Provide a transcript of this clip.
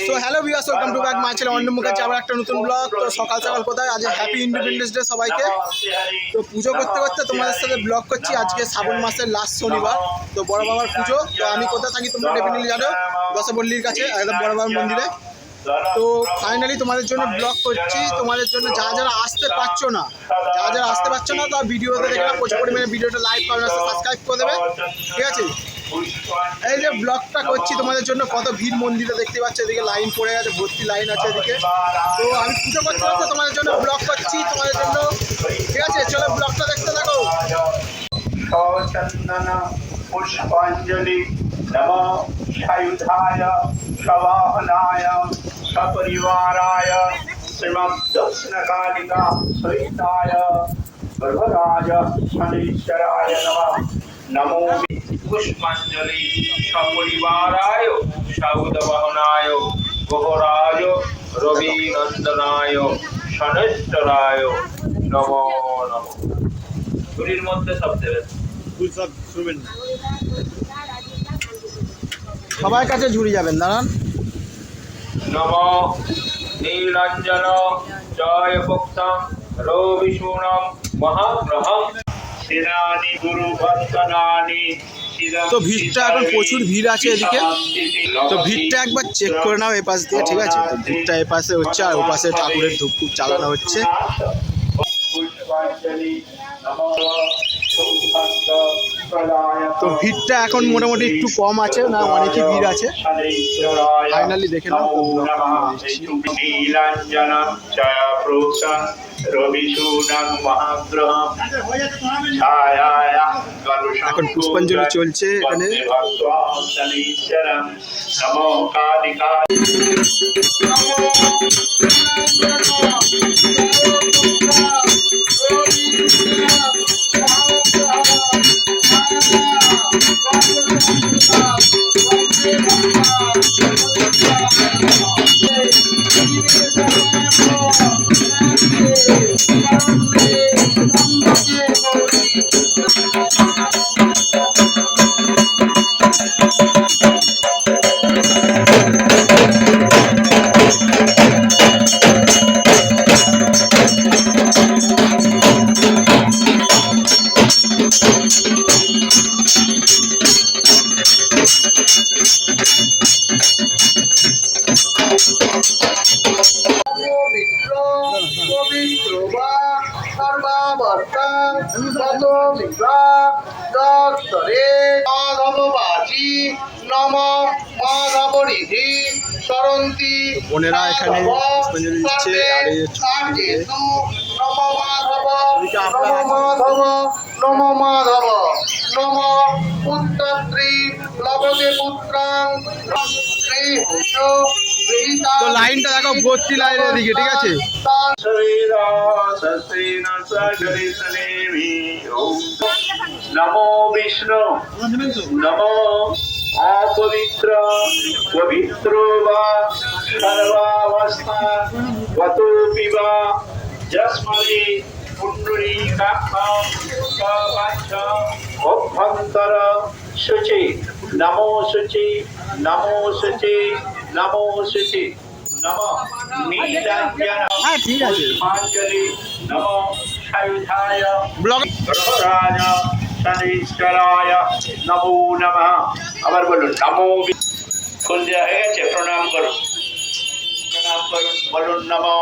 So hello viewers, welcome to back my channel অন্য মুখার্জি। আবার একটা নতুন ব্লগ। তো সকাল সকাল কোথায় আজ হ্যাপি ইন্ডিপেন্ডেন্স ডে সবাইকে। তো পুজো করতে করতে তোমাদের সাথে ব্লগ করছি। আজকে শ্রাবণ মাসের লাস্ট শনিবার, তো বড় বাবার পুজো। তো আমি কোথায় থাকি তোমরা ডেফিনেটলি জানো, দশপল্লির কাছে একদম বড় বাবার মন্দিরে। তো ফাইনালি তোমাদের জন্য ব্লগ করছি, তোমাদের জন্য যারা আসতে পারছো না তা ভিডিওতে দেখে না, প্রচুর পরিমাণে ভিডিওটা লাইক করবে, সাবস্ক্রাইব করে দেবে, ঠিক আছে। এই যে ব্লগটা করছি তোমাদের জন্য, কত ভিড় মন্দিরে দেখতে পাচ্ছ, এদিকে লাইন পড়ে গেছে, ভর্তি লাইন আছে এদিকে। তো আমি পুজো করতে করতে তোমাদের জন্য ব্লগ করছি তোমাদের জন্য, ঠিক আছে। চলো ব্লগটা দেখতে থাকো। পুষ্পাঞ্জলি নমো সায়ুধায় সবাহনায় সপরিবারায় শ্রীমদ্দর্শনকালিকা সহিতায় গর্ভরাজ শনীশ্বরায় নমঃ। নমো পুষ্পাঞ্জলি সপরিবারায় সাউদবাহনায় গহরাজ রবিনন্দনায় শনেশ্বরায় নমো নমঃ। গুলির মধ্যে সব দেবেন, সবার কাছে ঝুড়ি যাবেন, দাঁড়ান। নম নীলাঞ্জন জয় ভক্তম রবিষূণম মহাগ্রহম শিরানি গুরু বন্দনানি। তো ভিড়টা এখন প্রচুর ভিড় আছে এদিকে, তো ভিড়টা একবার চেক করে নাও এপাশ দিয়ে, ঠিক আছে। তো ভিড়টা এপাশে হচ্ছে আর ওপাশে ঠাকুরের ধূপকুপ চালানো হচ্ছে। তো ভিড়টা এখন মোটামুটি একটু কম আছে, না অনেকই ভিড় আছে। ফাইনালি দেখে নাও। নীলাঞ্জন জয় প্রসন রবিষূণম মহাগ্রহম ছায়ায় এখন পুষ্পাঞ্জলি চলছে এখানে। নমো কালিকা বোনেরা এখানে পুষ্পাঞ্জলি দিচ্ছে। আর এই তো লাইনটা দেখো, ভর্তি লাইন এদিকে, ঠিক আছে। নমো বিষ্ণু নমো অপবিত্র পবিত্র বা সর্বাবস্থা গতোপি বা যস্মরি পুণ্ডরীকাক্ষং সবাচ্ছং অভ্যন্তর শুচি নমো শুচি নমো শুচি নমো শুচি নমো নীলাঞ্জন পুষ্পাঞ্জলি নমো সায়ুধায় গ্রহরাজ শনীশ্বরায় নমো নমঃ। আবার বলুন নমো। ফুল দেওয়া হয়ে গেছে, প্রণাম করুন বলুন নমো।